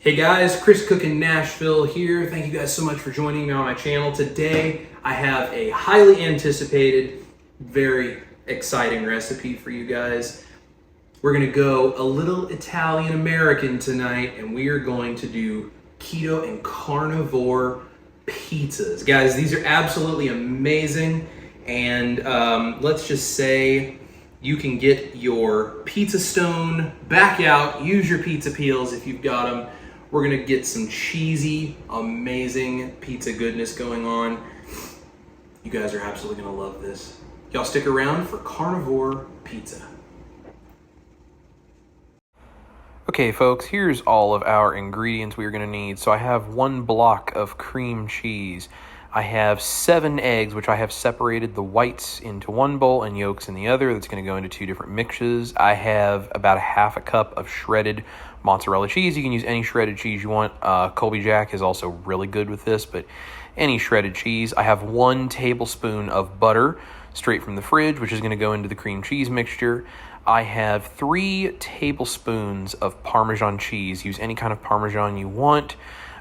Hey guys, Chris cooking Nashville here. Thank you guys so much for joining me on my channel. Today I have a highly anticipated, very exciting recipe for you guys. We're gonna go a little Italian American tonight, and we are going to do keto and carnivore pizzas. Guys, these are absolutely amazing, and let's just say you can get your pizza stone back out, use your pizza peels if you've got them. We're gonna get some cheesy, amazing pizza goodness going on. You guys are absolutely gonna love this. Y'all stick around for carnivore pizza. Okay folks, here's all of our ingredients we are going to need. So I have 1 block of cream cheese. I have 7 eggs, which I have separated the whites into one bowl and yolks in the other. That's going to go into 2 different mixes. I have about a half a cup of shredded mozzarella cheese. You can use any shredded cheese you want. Colby Jack is also really good with this, but any shredded cheese. I have 1 tablespoon of butter straight from the fridge, which is going to go into the cream cheese mixture. I have 3 tablespoons of Parmesan cheese. Use any kind of Parmesan you want.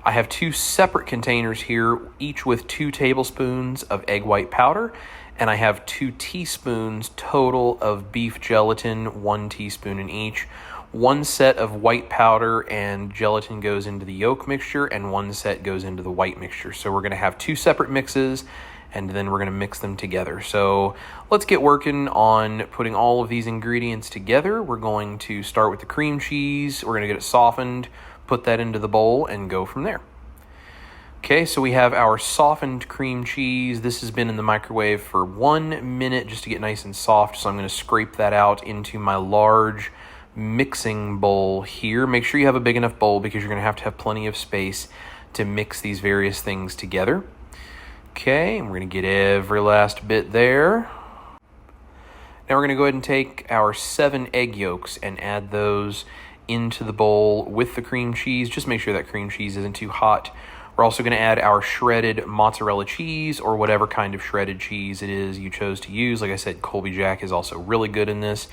I have 2 separate containers here, each with 2 tablespoons of egg white powder, and I have 2 teaspoons total of beef gelatin, 1 teaspoon in each. 1 set of white powder and gelatin goes into the yolk mixture, and 1 set goes into the white mixture. So we're going to have 2 separate mixes, and then we're going to mix them together. So let's get working on putting all of these ingredients together. We're going to start with the cream cheese. We're going to get it softened, put that into the bowl, and go from there. Okay, so we have our softened cream cheese. This has been in the microwave for 1 minute just to get nice and soft. So I'm going to scrape that out into my large mixing bowl here. Make sure you have a big enough bowl because you're going to have plenty of space to mix these various things together. Okay, and we're going to get every last bit there. Now we're going to go ahead and take our 7 egg yolks and add those into the bowl with the cream cheese. Just make sure that cream cheese isn't too hot. We're also going to add our shredded mozzarella cheese or whatever kind of shredded cheese it is you chose to use. Like I said, Colby Jack is also really good in this.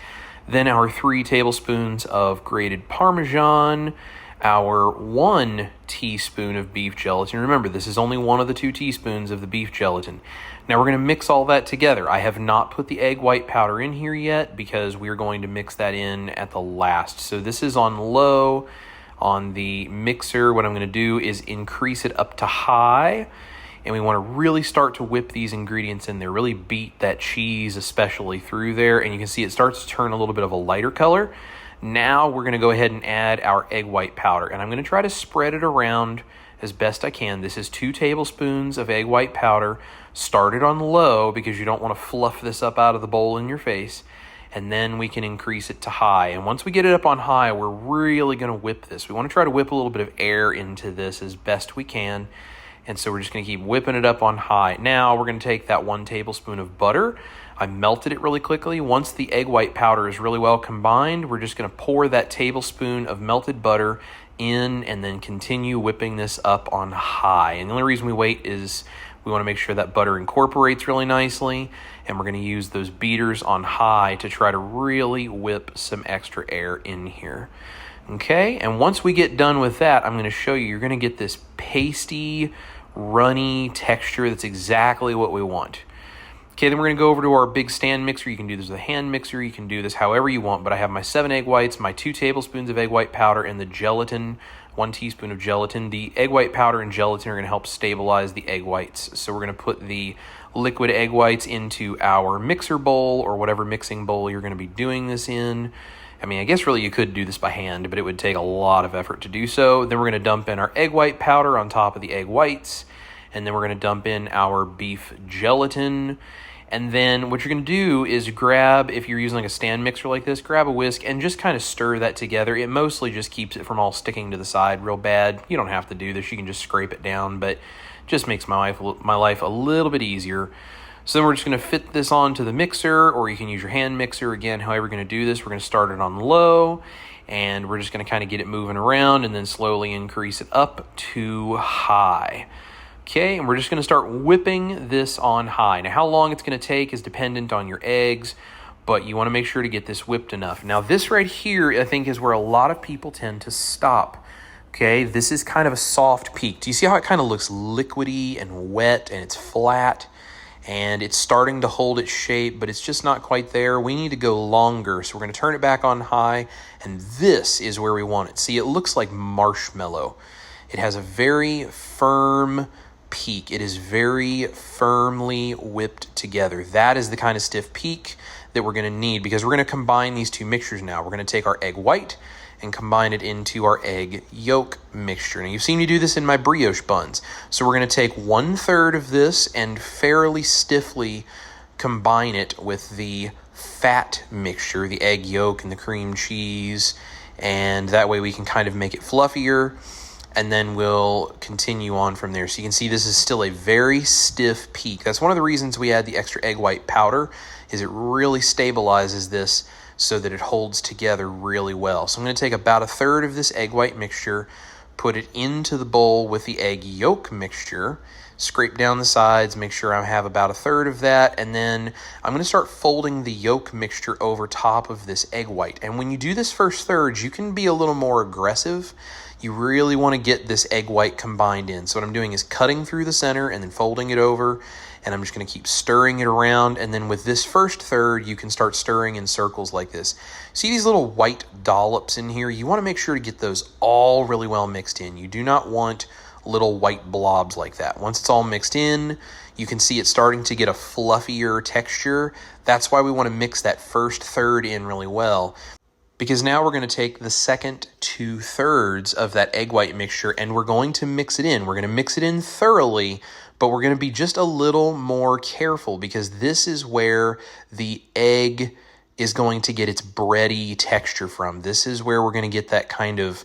Then our 3 tablespoons of grated Parmesan, our 1 teaspoon of beef gelatin. Remember, this is only 1 of the 2 teaspoons of the beef gelatin. Now we're going to mix all that together. I have not put the egg white powder in here yet because we're going to mix that in at the last. So this is on low on the mixer. What I'm going to do is increase it up to high, and we want to really start to whip these ingredients in there, really beat that cheese especially through there, and you can see it starts to turn a little bit of a lighter color. Now we're going to go ahead and add our egg white powder, and I'm going to try to spread it around as best I can. This is 2 tablespoons of egg white powder. Start it on low because you don't want to fluff this up out of the bowl in your face, and then we can increase it to high. And once we get it up on high, we're really going to whip this. We want to try to whip a little bit of air into this as best we can, and so we're just going to keep whipping it up on high. Now we're going to take that 1 tablespoon of butter. I melted it really quickly. Once the egg white powder is really well combined, we're just going to pour that tablespoon of melted butter in and then continue whipping this up on high. And the only reason we wait is we want to make sure that butter incorporates really nicely, and we're going to use those beaters on high to try to really whip some extra air in here. Okay, and once we get done with that, I'm going to show you, you're going to get this pasty, runny texture. That's exactly what we want. Okay, then we're going to go over to our big stand mixer. You can do this with a hand mixer. You can do this however you want, but I have my 7 egg whites, my 2 tablespoons of egg white powder, and the gelatin, 1 teaspoon of gelatin. The egg white powder and gelatin are going to help stabilize the egg whites. So we're going to put the liquid egg whites into our mixer bowl or whatever mixing bowl you're going to be doing this in. I mean, I guess really you could do this by hand, but it would take a lot of effort to do so. Then we're going to dump in our egg white powder on top of the egg whites, and then we're going to dump in our beef gelatin. And then what you're going to do is grab, if you're using like a stand mixer like this, grab a whisk and just kind of stir that together. It mostly just keeps it from all sticking to the side real bad. You don't have to do this. You can just scrape it down, but just makes my life a little bit easier. So then we're just going to fit this onto the mixer, or you can use your hand mixer. Again, however you're going to do this, we're going to start it on low, and we're just going to kind of get it moving around and then slowly increase it up to high. Okay, and we're just going to start whipping this on high. Now, how long it's going to take is dependent on your eggs, but you want to make sure to get this whipped enough. Now, this right here, I think, is where a lot of people tend to stop. Okay, this is kind of a soft peak. Do you see how it kind of looks liquidy and wet and it's flat? And it's starting to hold its shape, but it's just not quite there. We need to go longer, so we're going to turn it back on high, and this is where we want it. See, it looks like marshmallow. It has a very firm peak. It is very firmly whipped together. That is the kind of stiff peak that we're going to need because we're going to combine these two mixtures now. We're going to take our egg white and combine it into our egg yolk mixture. Now, you've seen me do this in my brioche buns. So we're going to take 1/3 of this and fairly stiffly combine it with the fat mixture, the egg yolk and the cream cheese, and that way we can kind of make it fluffier, and then we'll continue on from there. So you can see this is still a very stiff peak. That's one of the reasons we add the extra egg white powder, is it really stabilizes this so that it holds together really well. So I'm going to take about 1/3 of this egg white mixture, put it into the bowl with the egg yolk mixture, scrape down the sides, make sure I have about 1/3 of that, and then I'm going to start folding the yolk mixture over top of this egg white. And when you do this first third, you can be a little more aggressive. You really want to get this egg white combined in. So what I'm doing is cutting through the center and then folding it over, and I'm just going to keep stirring it around. And then with this first third, you can start stirring in circles like this. See these little white dollops in here? You want to make sure to get those all really well mixed in. You do not want little white blobs like that. Once it's all mixed in, you can see it's starting to get a fluffier texture. That's why we want to mix that first third in really well, because now we're going to take the second 2/3 of that egg white mixture and we're going to mix it in. We're going to mix it in thoroughly, but we're going to be just a little more careful because this is where the egg is going to get its bready texture from. This is where we're going to get that kind of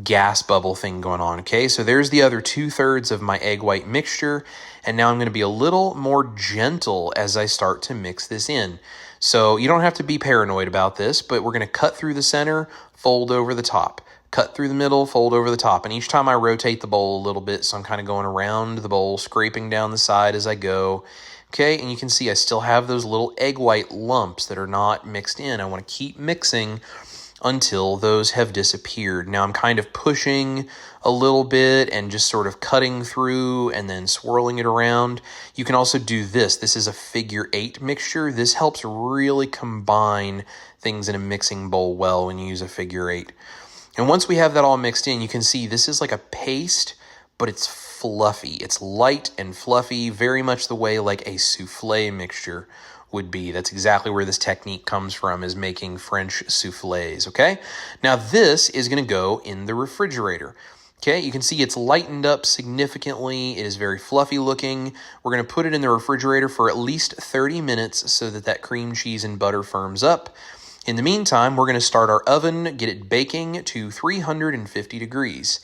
gas bubble thing going on. Okay, so there's the other 2/3 of my egg white mixture, and now I'm going to be a little more gentle as I start to mix this in. So you don't have to be paranoid about this, but we're going to cut through the center, fold over the top, cut through the middle, fold over the top, and each time I rotate the bowl a little bit, so I'm kind of going around the bowl, scraping down the side as I go. Okay, and you can see I still have those little egg white lumps that are not mixed in. I want to keep mixing until those have disappeared. Now I'm kind of pushing a little bit and just sort of cutting through and then swirling it around. You can also do this. This is a figure 8 mixture. This helps really combine things in a mixing bowl well when you use a figure 8. And once we have that all mixed in, you can see this is like a paste, but it's fluffy. It's light and fluffy, very much the way like a souffle mixture would be. That's exactly where this technique comes from, is making French soufflés, okay? Now this is going to go in the refrigerator. Okay, you can see it's lightened up significantly. It is very fluffy looking. We're going to put it in the refrigerator for at least 30 minutes so that that cream cheese and butter firms up. In the meantime, we're going to start our oven, get it baking to 350 degrees.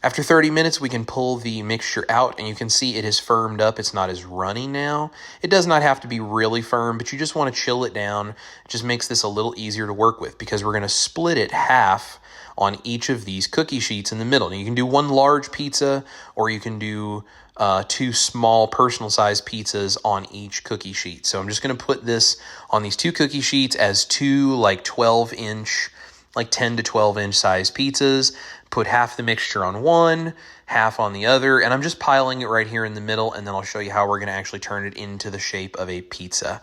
After 30 minutes, we can pull the mixture out, and you can see it has firmed up. It's not as runny now. It does not have to be really firm, but you just want to chill it down. It just makes this a little easier to work with because we're going to split it half on each of these cookie sheets in the middle. Now, you can do one large pizza, or you can do 2 small personal-sized pizzas on each cookie sheet. So I'm just going to put this on these 2 cookie sheets as 2 like 12-inch, like 10 to 12-inch size pizzas. Put half the mixture on one, half on the other, and I'm just piling it right here in the middle, and then I'll show you how we're going to actually turn it into the shape of a pizza.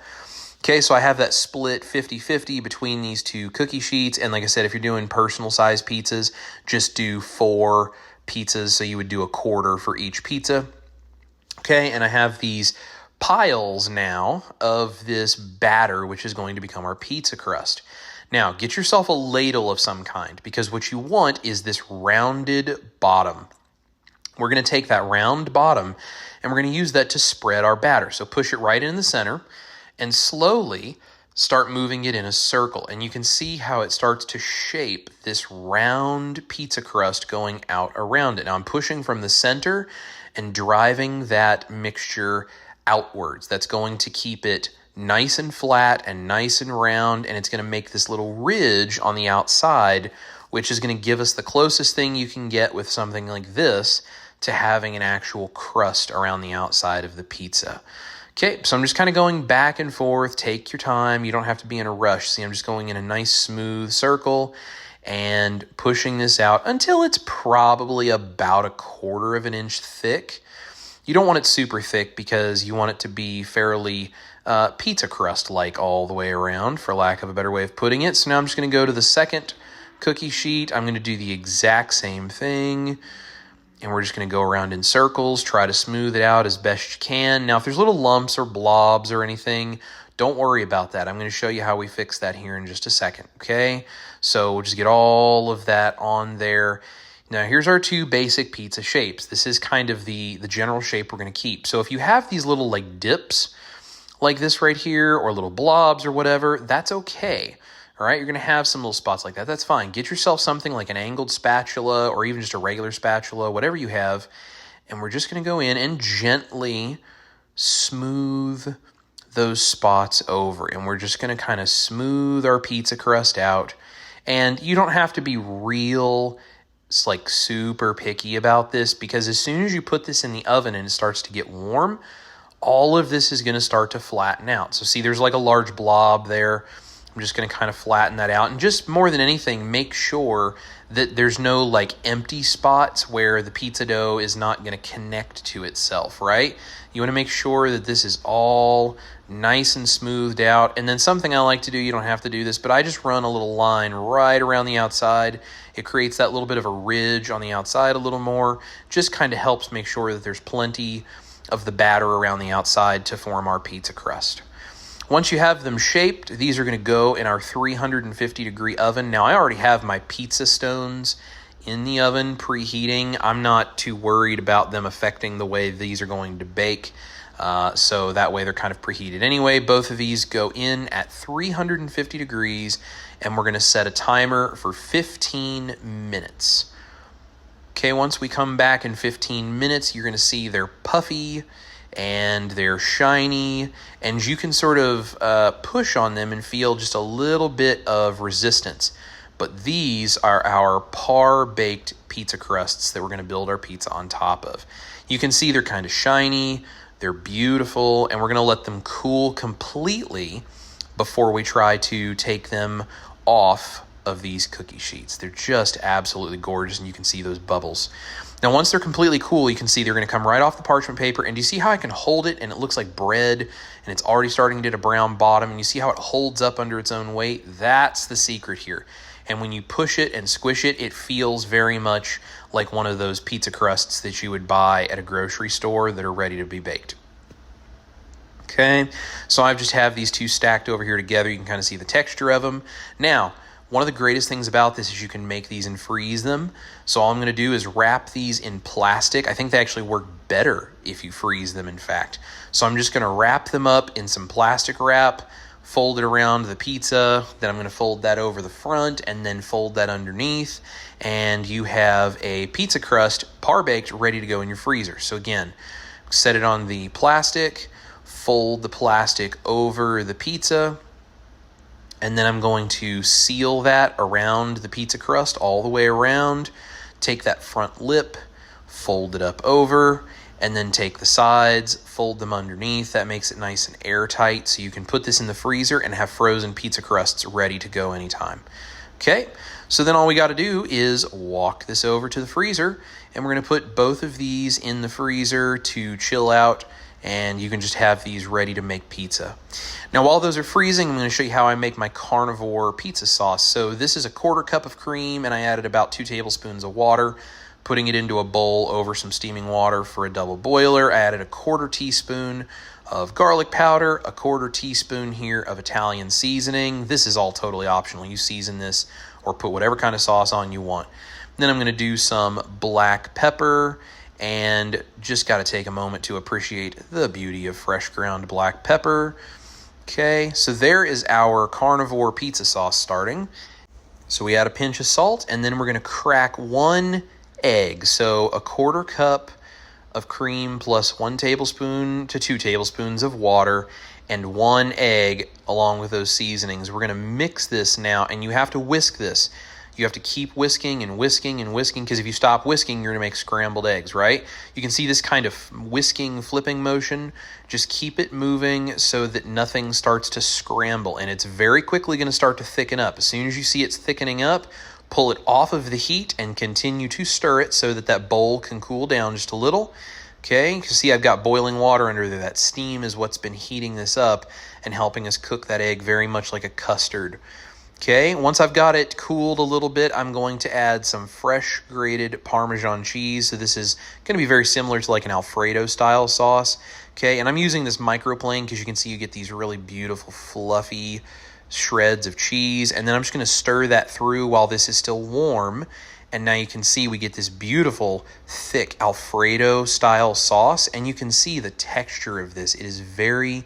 Okay, so I have that split 50-50 between these 2 cookie sheets, and like I said, if you're doing personal-sized pizzas, just do 4 pizzas, so you would do a quarter for each pizza. Okay, and I have these piles now of this batter, which is going to become our pizza crust. Now, get yourself a ladle of some kind, because what you want is this rounded bottom. We're going to take that round bottom, and we're going to use that to spread our batter. So push it right in the center, and slowly start moving it in a circle. And you can see how it starts to shape this round pizza crust going out around it. Now, I'm pushing from the center and driving that mixture outwards. That's going to keep it nice and flat and nice and round, and it's going to make this little ridge on the outside, which is going to give us the closest thing you can get with something like this to having an actual crust around the outside of the pizza. Okay, so I'm just kind of going back and forth. Take your time. You don't have to be in a rush. See, I'm just going in a nice smooth circle, and pushing this out until it's probably about 1/4 of an inch thick. You don't want it super thick because you want it to be fairly pizza crust-like all the way around, for lack of a better way of putting it. So now I'm just going to go to the second cookie sheet. I'm going to do the exact same thing, and we're just going to go around in circles, try to smooth it out as best you can. Now, if there's little lumps or blobs or anything, don't worry about that. I'm going to show you how we fix that here in just a second, okay? So we'll just get all of that on there. Now, here's our 2 basic pizza shapes. This is kind of the general shape we're going to keep. So if you have these little like dips like this right here, or little blobs or whatever, that's okay. All right, you're going to have some little spots like that. That's fine. Get yourself something like an angled spatula or even just a regular spatula, whatever you have. And we're just going to go in and gently smooth those spots over. And we're just going to kind of smooth our pizza crust out. And you don't have to be real, like super picky about this, because as soon as you put this in the oven and it starts to get warm, all of this is going to start to flatten out. So see, there's like a large blob there. I'm just going to kind of flatten that out. And just more than anything, make sure that there's no like empty spots where the pizza dough is not going to connect to itself, right? You want to make sure that this is all nice and smoothed out. And then something I like to do, you don't have to do this, but I just run a little line right around the outside. It creates that little bit of a ridge on the outside a little more. Just kind of helps make sure that there's plenty of the batter around the outside to form our pizza crust. Once you have them shaped, these are going to go in our 350 degree oven. Now, I already have my pizza stones in the oven preheating. I'm not too worried about them affecting the way these are going to bake. So that way they're kind of preheated anyway. Both of these go in at 350 degrees, and we're going to set a timer for 15 minutes. Okay, once we come back in 15 minutes, you're going to see they're puffy and they're shiny, and you can sort of push on them and feel just a little bit of resistance. But these are our par-baked pizza crusts that we're going to build our pizza on top of. You can see they're kind of shiny, they're beautiful, and we're going to let them cool completely before we try to take them off of these cookie sheets. They're just absolutely gorgeous, and you can see those bubbles. Now, once they're completely cool, you can see they're going to come right off the parchment paper, and do you see how I can hold it and it looks like bread, and it's already starting to get a brown bottom, and you see how it holds up under its own weight? That's the secret here. And when you push it and squish it, it feels very much like one of those pizza crusts that you would buy at a grocery store that are ready to be baked. Okay, so I just have these 2 stacked over here together. You can kind of see the texture of them. Now, one of the greatest things about this is you can make these and freeze them. So all I'm going to do is wrap these in plastic. I think they actually work better if you freeze them, in fact. So I'm just going to wrap them up in some plastic wrap, fold it around the pizza, then I'm going to fold that over the front and then fold that underneath, and you have a pizza crust par-baked ready to go in your freezer. So again, set it on the plastic, fold the plastic over the pizza, and then I'm going to seal that around the pizza crust all the way around. Take that front lip, fold it up over, and then take the sides, fold them underneath. That makes it nice and airtight, so you can put this in the freezer and have frozen pizza crusts ready to go anytime. Okay, so then all we got to do is walk this over to the freezer, and we're going to put both of these in the freezer to chill out, and you can just have these ready to make pizza. Now, while those are freezing, I'm going to show you how I make my Carnivore pizza sauce. So this is a 1/4 cup of cream, and I added about 2 tablespoons of water, putting it into a bowl over some steaming water for a double boiler. I added a 1/4 teaspoon of garlic powder, a 1/4 teaspoon here of Italian seasoning. This is all totally optional. You season this or put whatever kind of sauce on you want. Then I'm going to do some black pepper, and just got to take a moment to appreciate the beauty of fresh ground black pepper. Okay, so there is our Carnivore pizza sauce starting. So we add a pinch of salt, and then we're going to crack 1 egg. So a 1/4 cup of cream plus 1 tablespoon to 2 tablespoons of water and 1 egg along with those seasonings. We're going to mix this now, and you have to whisk this. You have to keep whisking and whisking and whisking, because if you stop whisking, you're going to make scrambled eggs, right? You can see this kind of whisking, flipping motion. Just keep it moving so that nothing starts to scramble, and it's very quickly going to start to thicken up. As soon as you see it's thickening up, pull it off of the heat and continue to stir it so that that bowl can cool down just a little. Okay, you can see I've got boiling water under there. That steam is what's been heating this up and helping us cook that egg very much like a custard. Okay, once I've got it cooled a little bit, I'm going to add some fresh grated Parmesan cheese. So this is going to be very similar to like an Alfredo style sauce. Okay, and I'm using this microplane because you can see you get these really beautiful fluffy shreds of cheese. And then I'm just going to stir that through while this is still warm. And now you can see we get this beautiful, thick Alfredo style sauce. And you can see the texture of this. It is very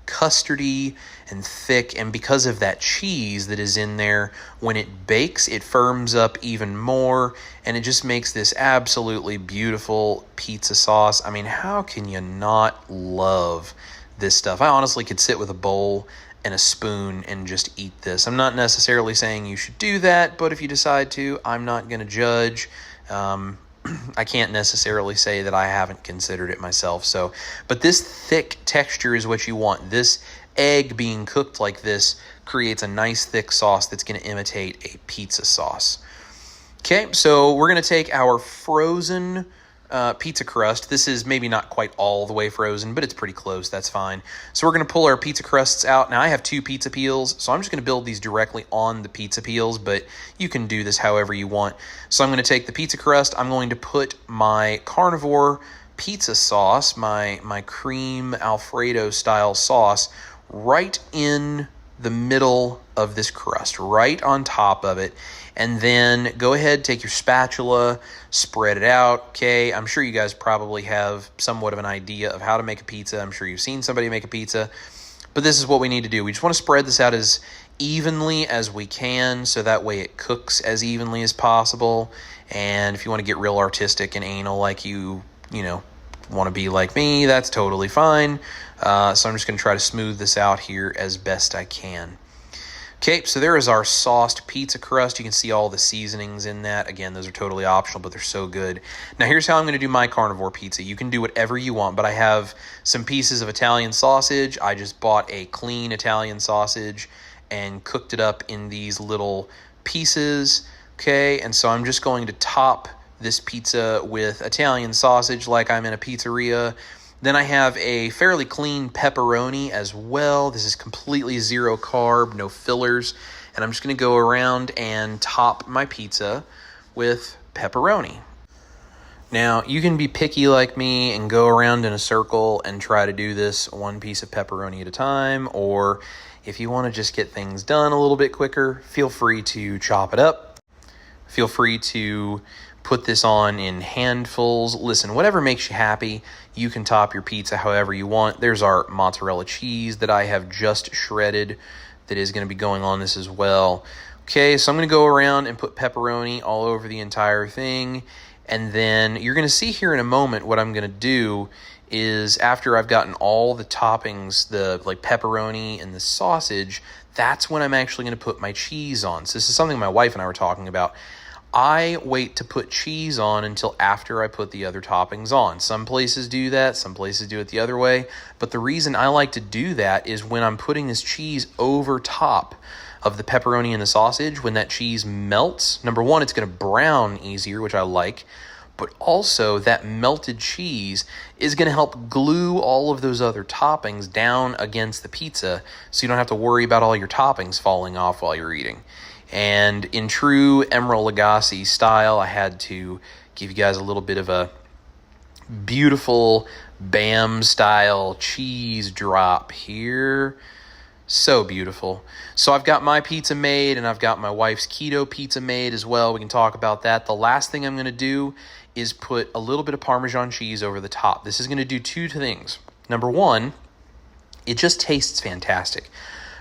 custardy and thick, and because of that cheese that is in there, when it bakes, it firms up even more, and it just makes this absolutely beautiful pizza sauce. I mean, how can you not love this stuff? I honestly could sit with a bowl and a spoon and just eat this. I'm not necessarily saying you should do that, but if you decide to, I'm not going to judge. I can't necessarily say that I haven't considered it myself. So, but this thick texture is what you want. This egg being cooked like this creates a nice thick sauce that's going to imitate a pizza sauce. Okay, so we're going to take our frozen pizza crust. This is maybe not quite all the way frozen, but it's pretty close. That's fine. So we're going to pull our pizza crusts out. Now I have 2 pizza peels, so I'm just going to build these directly on the pizza peels, but you can do this however you want. So I'm going to take the pizza crust. I'm going to put my Carnivore pizza sauce, my cream Alfredo style sauce, right in the middle of this crust, right on top of it. And then go ahead, take your spatula, spread it out. Okay, I'm sure you guys probably have somewhat of an idea of how to make a pizza. I'm sure you've seen somebody make a pizza, but this is what we need to do. We just want to spread this out as evenly as we can, so that way it cooks as evenly as possible. And if you want to get real artistic and anal like you want to be like me, that's totally fine. So I'm just going to try to smooth this out here as best I can. Okay, so there is our sauced pizza crust. You can see all the seasonings in that. Again, those are totally optional, but they're so good. Now, here's how I'm going to do my Carnivore pizza. You can do whatever you want, but I have some pieces of Italian sausage. I just bought a clean Italian sausage and cooked it up in these little pieces. Okay, and so I'm just going to top this pizza with Italian sausage like I'm in a pizzeria. Then I have a fairly clean pepperoni as well. This is completely 0 carb, no fillers. And I'm just going to go around and top my pizza with pepperoni. Now, you can be picky like me and go around in a circle and try to do this 1 piece of pepperoni at a time. Or if you want to just get things done a little bit quicker, feel free to chop it up. Feel free to put this on in handfuls. Listen, whatever makes you happy, you can top your pizza however you want. There's our mozzarella cheese that I have just shredded that is going to be going on this as well. Okay, so I'm going to go around and put pepperoni all over the entire thing. And then you're going to see here in a moment what I'm going to do is after I've gotten all the toppings, the like pepperoni and the sausage, that's when I'm actually going to put my cheese on. So this is something my wife and I were talking about. I wait to put cheese on until after I put the other toppings on. Some places do that, some places do it the other way. But the reason I like to do that is when I'm putting this cheese over top of the pepperoni and the sausage, when that cheese melts, number one, it's going to brown easier, which I like. But also that melted cheese is going to help glue all of those other toppings down against the pizza so you don't have to worry about all your toppings falling off while you're eating. And in true Emeril Lagasse style, I had to give you guys a little bit of a beautiful Bam style cheese drop here. So beautiful. So I've got my pizza made and I've got my wife's keto pizza made as well. We can talk about that. The last thing I'm going to do is put a little bit of Parmesan cheese over the top. This is going to do 2 things. Number 1, it just tastes fantastic.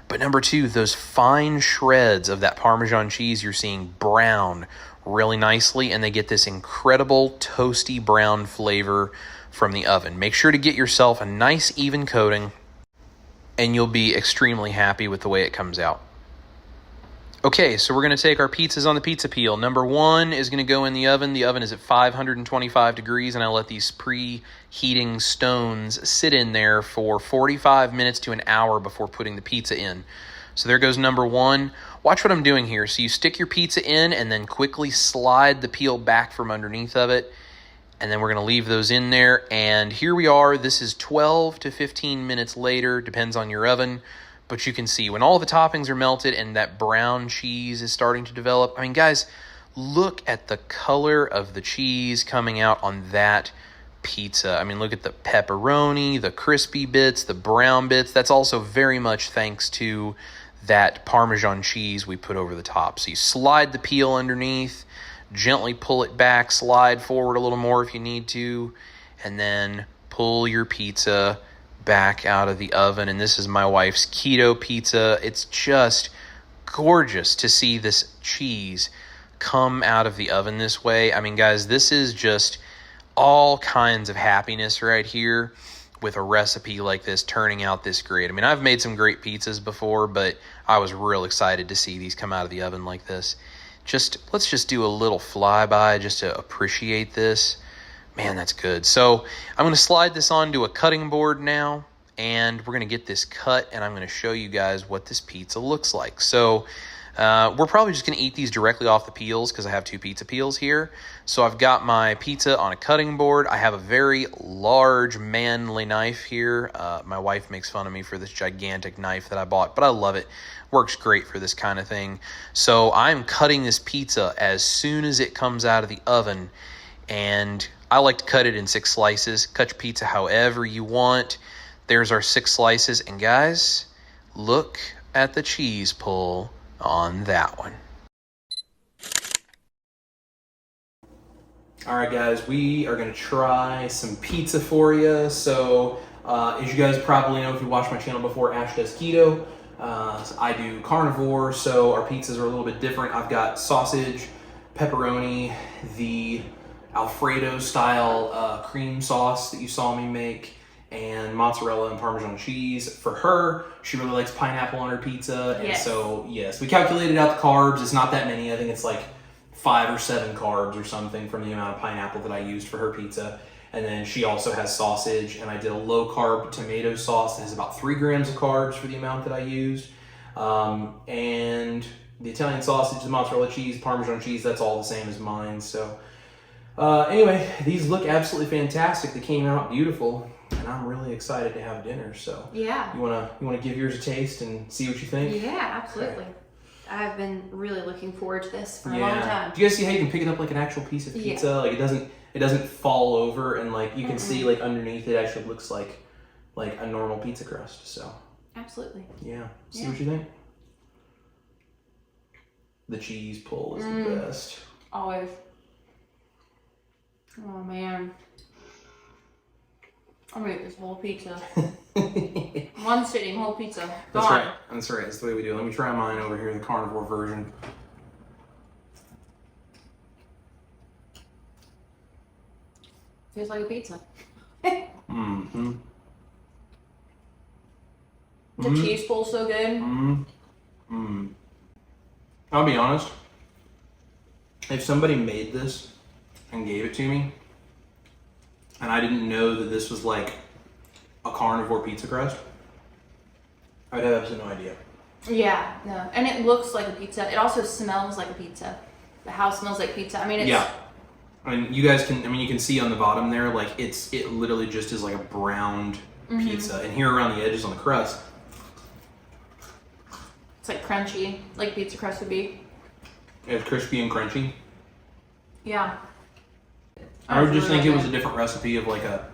But number 2, those fine shreds of that Parmesan cheese you're seeing brown really nicely, and they get this incredible toasty brown flavor from the oven. Make sure to get yourself a nice even coating, and you'll be extremely happy with the way it comes out. Okay, so we're going to take our pizzas on the pizza peel. Number 1 is going to go in the oven. The oven is at 525 degrees, and I let these preheating stones sit in there for 45 minutes to an hour before putting the pizza in. So there goes number one. Watch what I'm doing here. So you stick your pizza in and then quickly slide the peel back from underneath of it. And then we're going to leave those in there. And here we are. This is 12 to 15 minutes later. Depends on your oven. But you can see when all the toppings are melted and that brown cheese is starting to develop. I mean, guys, look at the color of the cheese coming out on that pizza. I mean, look at the pepperoni, the crispy bits, the brown bits. That's also very much thanks to that Parmesan cheese we put over the top. So you slide the peel underneath, gently pull it back, slide forward a little more if you need to, and then pull your pizza back out of the oven. And this is my wife's keto pizza. It's just gorgeous to see this cheese come out of the oven this way. I mean, guys, this is just all kinds of happiness right here with a recipe like this turning out this great. I mean, I've made some great pizzas before, but I was real excited to see these come out of the oven like this. Let's just do a little flyby just to appreciate this. Man, that's good. So I'm going to slide this onto a cutting board now, and we're going to get this cut, and I'm going to show you guys what this pizza looks like. So we're probably just going to eat these directly off the peels because I have 2 pizza peels here. So I've got my pizza on a cutting board. I have a very large manly knife here. My wife makes fun of me for this gigantic knife that I bought, but I love it. Works great for this kind of thing. So I'm cutting this pizza as soon as it comes out of the oven, and I like to cut it in 6 slices. Cut your pizza however you want. There's our 6 slices. And guys, look at the cheese pull on that one. All right, guys, we are going to try some pizza for you. So as you guys probably know, if you watched my channel before, Ash does keto. I do carnivore, so our pizzas are a little bit different. I've got sausage, pepperoni, the Alfredo style cream sauce that you saw me make, and mozzarella and Parmesan cheese. For her, she really likes pineapple on her pizza. And so, yes, we calculated out the carbs. It's not that many. I think it's like 5 or 7 carbs or something from the amount of pineapple that I used for her pizza. And then she also has sausage, and I did a low-carb tomato sauce that has about 3 grams of carbs for the amount that I used. And the Italian sausage, the mozzarella cheese, Parmesan cheese, that's all the same as mine. So anyway, these look absolutely fantastic. They came out beautiful, and I'm really excited to have dinner. So yeah, you wanna give yours a taste and see what you think? Yeah, absolutely. Okay. I've been really looking forward to this for a long time. Do you guys see how you can pick it up like an actual piece of pizza? Yeah. Like it doesn't fall over, and like you can see like underneath it actually looks like a normal pizza crust. So absolutely. Yeah. See what you think? The cheese pull is the best. Always. Oh man. I'm gonna eat this whole pizza. One sitting, whole pizza. That's right. That's right. That's the way we do it. Let me try mine over here, the carnivore version. Tastes like a pizza. Mm-hmm. The cheese pull's so good. I'll be honest. If somebody made this and gave it to me, and I didn't know that this was like a carnivore pizza crust, I'd have absolutely no idea. Yeah, no. And it looks like a pizza. It also smells like a pizza. The house smells like pizza. I mean, it's... Yeah. I mean, you can see on the bottom there, like it literally just is like a browned pizza. And here around the edges on the crust, it's like crunchy, like pizza crust would be. It's crispy and crunchy. Yeah. I would just think it was a different recipe of like a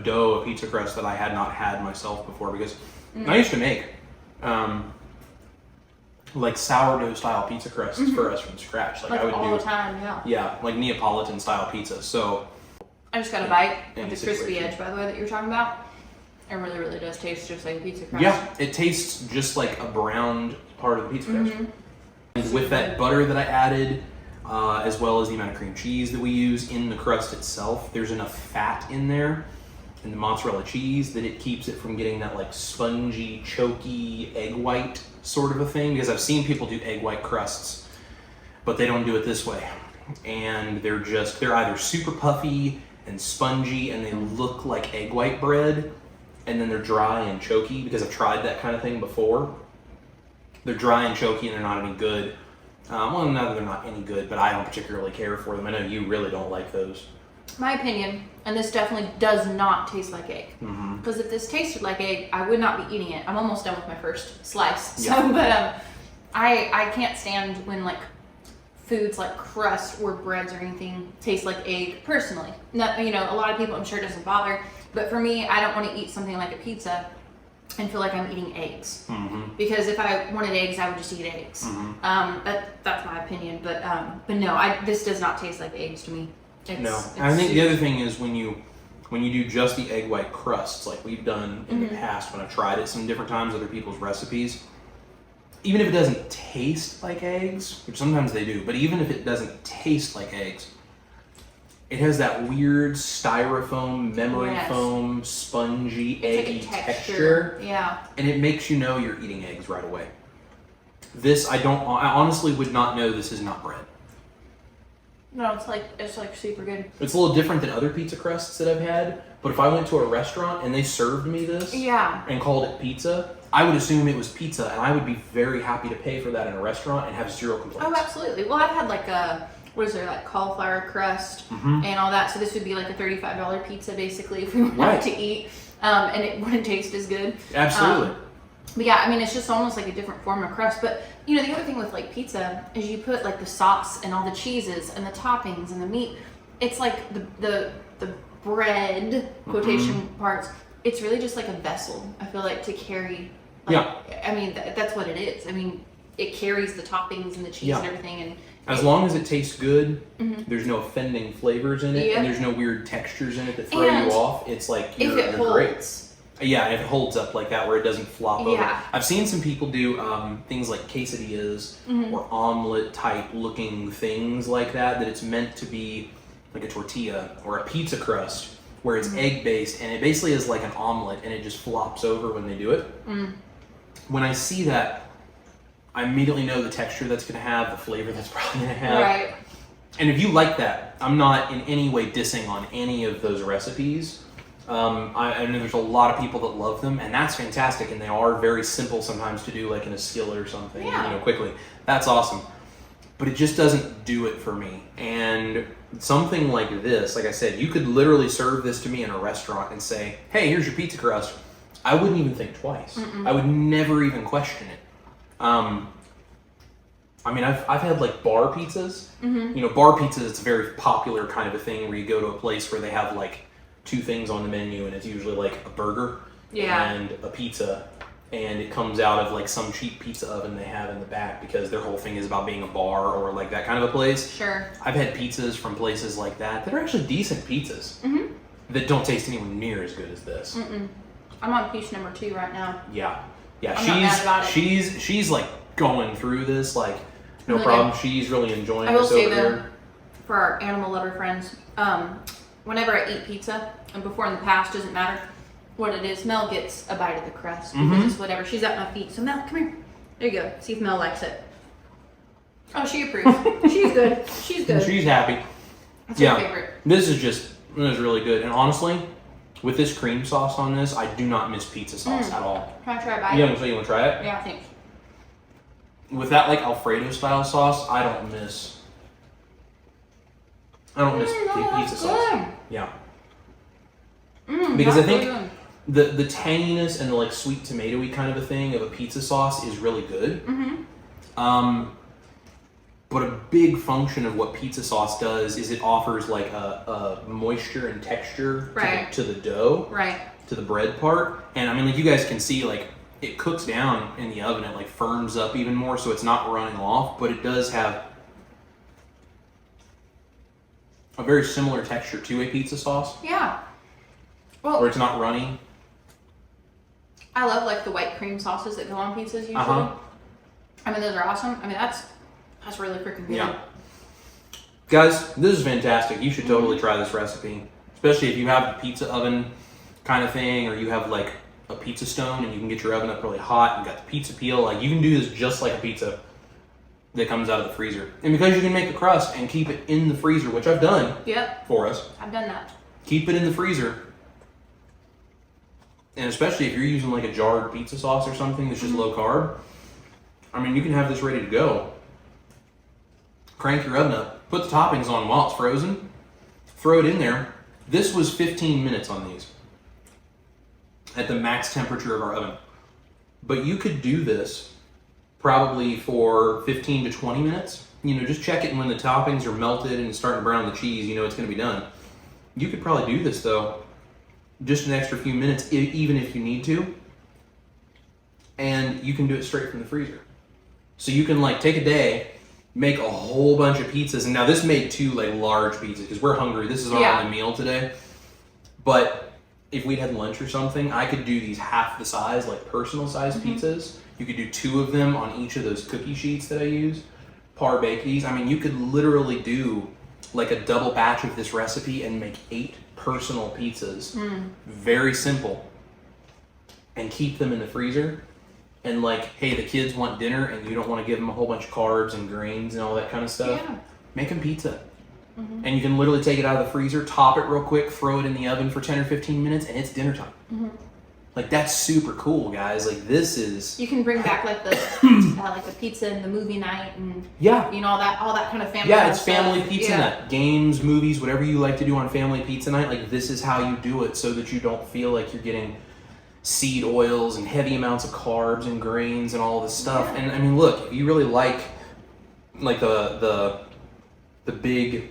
dough, a pizza crust that I had not had myself before, because I used to make like sourdough style pizza crusts for us from scratch. Like I would all do the time, yeah. Yeah, like Neapolitan style pizza. So I just got a bite of the crispy edge, by the way, that you were talking about. It really, really does taste just like a pizza crust. Yeah, it tastes just like a browned part of the pizza crust. And with that butter that I added, as well as the amount of cream cheese that we use in the crust itself, there's enough fat in there and the mozzarella cheese that it keeps it from getting that like spongy, choky egg white sort of a thing. Because I've seen people do egg white crusts, but they don't do it this way. And they're either super puffy and spongy and they look like egg white bread, and then they're dry and choky, because I've tried that kind of thing before. They're dry and choky and they're not any good. Well, not that they're not any good, but I don't particularly care for them. I know you really don't like those. My opinion, and this definitely does not taste like egg. Because if this tasted like egg, I would not be eating it. I'm almost done with my first slice. So, but I can't stand when like foods like crust or breads or anything taste like egg personally. Not, you know, a lot of people I'm sure doesn't bother, but for me, I don't want to eat something like a pizza and feel like I'm eating eggs. Because if I wanted eggs, I would just eat eggs. That's my opinion, but no, this does not taste like eggs to me. It's I think the other thing is when you do just the egg white crusts, like we've done in the past when I've tried it some different times, other people's recipes, even if it doesn't taste like eggs, which sometimes they do, but even if it doesn't taste like eggs, it has that weird styrofoam, memory foam, spongy, eggy like texture. Yeah. And it makes you know you're eating eggs right away. This, I honestly would not know this is not bread. No, it's like super good. It's a little different than other pizza crusts that I've had, but if I went to a restaurant and they served me this and called it pizza, I would assume it was pizza, and I would be very happy to pay for that in a restaurant and have zero complaints. Oh, absolutely. Well, I've had like like cauliflower crust and all that, so this would be like a $35 pizza basically if we wanted to eat, and it wouldn't taste as good. Absolutely. But yeah, I mean, it's just almost like a different form of crust. But you know, the other thing with like pizza is you put like the sauce and all the cheeses and the toppings and the meat. It's like the bread quotation parts. It's really just like a vessel, I feel like, to carry. Like, I mean, that's what it is. I mean, it carries the toppings and the cheese and everything. And as long as it tastes good, there's no offending flavors in it, and there's no weird textures in it that throw you off. It's like you're great. Yeah, if it holds up like that where it doesn't flop over. I've seen some people do things like quesadillas or omelet type looking things like that it's meant to be like a tortilla or a pizza crust where it's egg based, and it basically is like an omelet and it just flops over when they do it. When I see that, I immediately know the texture that's going to have, the flavor that's probably going to have. Right. And if you like that, I'm not in any way dissing on any of those recipes. I know there's a lot of people that love them, and that's fantastic, and they are very simple sometimes to do, like in a skillet or something, quickly. That's awesome. But it just doesn't do it for me. And something like this, like I said, you could literally serve this to me in a restaurant and say, hey, here's your pizza crust. I wouldn't even think twice. I would never even question it. I mean, I've had like bar pizzas. You know, bar pizzas, it's a very popular kind of a thing where you go to a place where they have like 2 things on the menu, and it's usually like a burger and a pizza, and it comes out of like some cheap pizza oven they have in the back because their whole thing is about being a bar or like that kind of a place. Sure. I've had pizzas from places like that are actually decent pizzas that don't taste anywhere near as good as this. I'm on piece number 2 right now. Yeah, I'm not mad about it. She's like going through this like no problem. She's really enjoying this over here. For our animal lover friends, whenever I eat pizza, and before in the past, doesn't matter what it is, Mel gets a bite of the crust because it's whatever. She's at my feet. So Mel, come here. There you go. See if Mel likes it. Oh, she approves. She's good. She's good. She's happy. That's her favorite. This is really good. And honestly, with this cream sauce on this, I do not miss pizza sauce at all. Can I try a bite? You want to try it? Yeah, I think. With that like Alfredo style sauce, I don't miss pizza sauce. Yeah. Because I think the tanginess and the like sweet tomatoey kind of a thing of a pizza sauce is really good. But a big function of what pizza sauce does is it offers like a moisture and texture to the dough, to the bread part. And I mean, like you guys can see, like it cooks down in the oven, it like firms up even more, so it's not running off, but it does have a very similar texture to a pizza sauce. Yeah. Well, where it's not runny. I love like the white cream sauces that go on pizzas usually. I mean, those are awesome. I mean, that's really freaking good. Yeah. Guys, this is fantastic. You should totally try this recipe, especially if you have a pizza oven kind of thing, or you have like a pizza stone and you can get your oven up really hot. You got the pizza peel. Like you can do this just like a pizza that comes out of the freezer. And because you can make the crust and keep it in the freezer, which I've done for us. I've done that. Keep it in the freezer. And especially if you're using like a jarred pizza sauce or something that's just low carb, I mean, you can have this ready to go. Crank your oven up, put the toppings on while it's frozen, throw it in there. This was 15 minutes on these at the max temperature of our oven. But you could do this probably for 15 to 20 minutes. You know, just check it, and when the toppings are melted and starting to brown the cheese, you know it's going to be done. You could probably do this though, just an extra few minutes, even if you need to. And you can do it straight from the freezer. So you can like take a day, make a whole bunch of pizzas. And now this made 2 like large pizzas because we're hungry. This is our only meal today. But if we'd had lunch or something, I could do these half the size, like personal size pizzas. You could do 2 of them on each of those cookie sheets that I use. Par bake these. I mean, you could literally do like a double batch of this recipe and make 8 personal pizzas. Very simple. And keep them in the freezer. And like, hey, the kids want dinner and you don't want to give them a whole bunch of carbs and grains and all that kind of stuff. Yeah. Make them pizza. And you can literally take it out of the freezer, top it real quick, throw it in the oven for 10 or 15 minutes, and it's dinner time. Like, that's super cool, guys. Like, this is... You can bring back like the pizza and the movie night and you know all that kind of family. Yeah, it's family pizza night. Games, movies, whatever you like to do on family pizza night. Like, this is how you do it so that you don't feel like you're getting seed oils and heavy amounts of carbs and grains and all this stuff. And I mean, look, if you really like the big,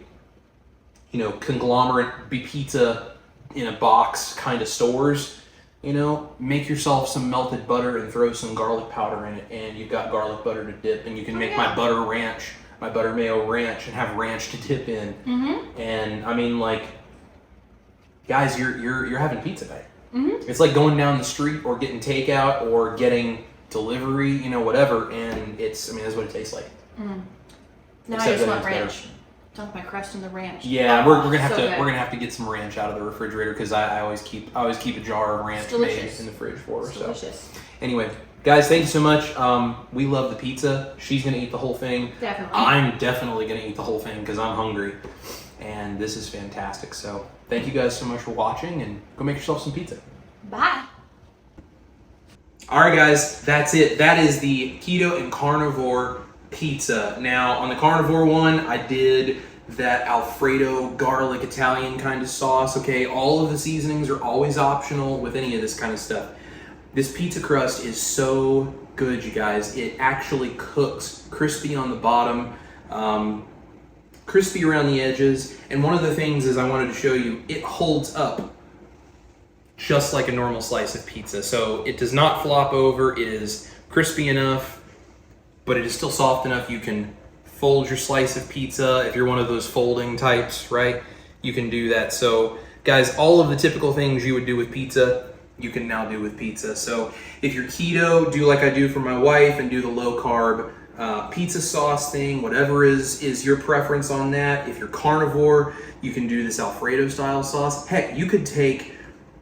you know, conglomerate pizza in a box kind of stores, you know, make yourself some melted butter and throw some garlic powder in it, and you've got garlic butter to dip. And you can make my butter ranch, my butter mayo ranch, and have ranch to dip in. And I mean, like, guys, you're having pizza day. It's like going down the street or getting takeout or getting delivery, you know, whatever. And it's, I mean, that's what it tastes like. Now I just want ranch. Dunk my crust in the ranch. Yeah, we're gonna have to get some ranch out of the refrigerator because I always keep a jar of ranch made in the fridge for her. So delicious. Anyway, guys, thank you so much. We love the pizza. She's gonna eat the whole thing. Definitely. I'm definitely gonna eat the whole thing because I'm hungry, and this is fantastic. So thank you guys so much for watching, and go make yourself some pizza. Bye. All right, guys, that's it. That is the keto and carnivore pizza. Now, on the carnivore one, I did that Alfredo garlic Italian kind of sauce. Okay, all of the seasonings are always optional with any of this kind of stuff. This pizza crust is so good, you guys. It actually cooks crispy on the bottom, crispy around the edges. And one of the things is I wanted to show you, it holds up just like a normal slice of pizza. So it does not flop over. It is crispy enough, but it is still soft enough you can fold your slice of pizza. If you're one of those folding types, right, you can do that. So guys, all of the typical things you would do with pizza, you can now do with pizza. So if you're keto, do like I do for my wife and do the low carb pizza sauce thing, whatever is your preference on that. If you're carnivore, you can do this Alfredo style sauce. Heck, you could take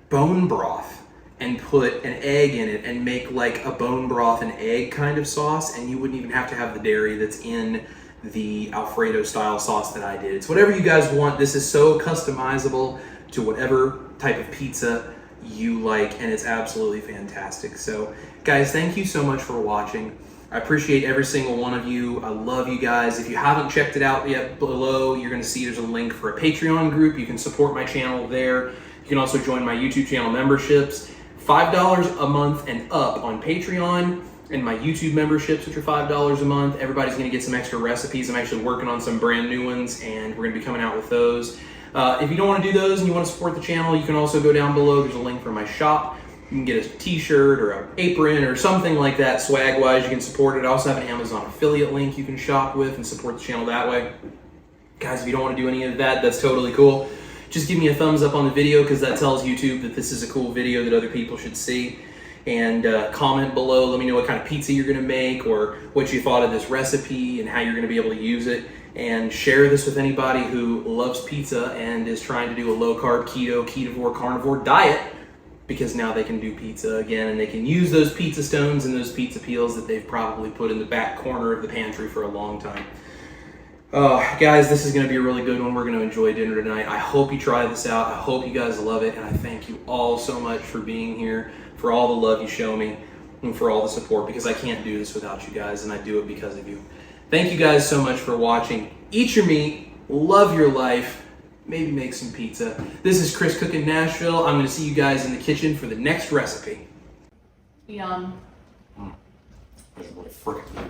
bone broth and put an egg in it and make like a bone broth and egg kind of sauce, and you wouldn't even have to have the dairy that's in the Alfredo style sauce that I did. It's whatever you guys want. This is so customizable to whatever type of pizza you like, and it's absolutely fantastic. So guys, thank you so much for watching. I appreciate every single one of you. I love you guys. If you haven't checked it out yet, below you're going to see there's a link for a Patreon group. You can support my channel there. You can also join my YouTube channel memberships. $5 a month and up on Patreon, and my YouTube memberships, which are $5 a month. Everybody's going to get some extra recipes. I'm actually working on some brand new ones, and we're going to be coming out with those. If you don't want to do those and you want to support the channel, you can also go down below. There's a link for my shop. You can get a t-shirt or an apron or something like that, swag-wise. You can support it. I also have an Amazon affiliate link you can shop with and support the channel that way. Guys, if you don't want to do any of that, that's totally cool. Just give me a thumbs up on the video because that tells YouTube that this is a cool video that other people should see. And comment below, let me know what kind of pizza you're gonna make or what you thought of this recipe and how you're gonna be able to use it. And share this with anybody who loves pizza and is trying to do a low-carb, keto, ketovore, carnivore diet, because now they can do pizza again and they can use those pizza stones and those pizza peels that they've probably put in the back corner of the pantry for a long time. Guys, this is going to be a really good one. We're going to enjoy dinner tonight. I hope you try this out. I hope you guys love it. And I thank you all so much for being here, for all the love you show me. and for all the support, because I can't do this without you guys, and I do it because of you. Thank you guys so much for watching. Eat your meat, love your life, maybe make some pizza. This is Chris cooking Nashville. I'm going to see you guys in the kitchen for the next recipe. Yum. That's really freaking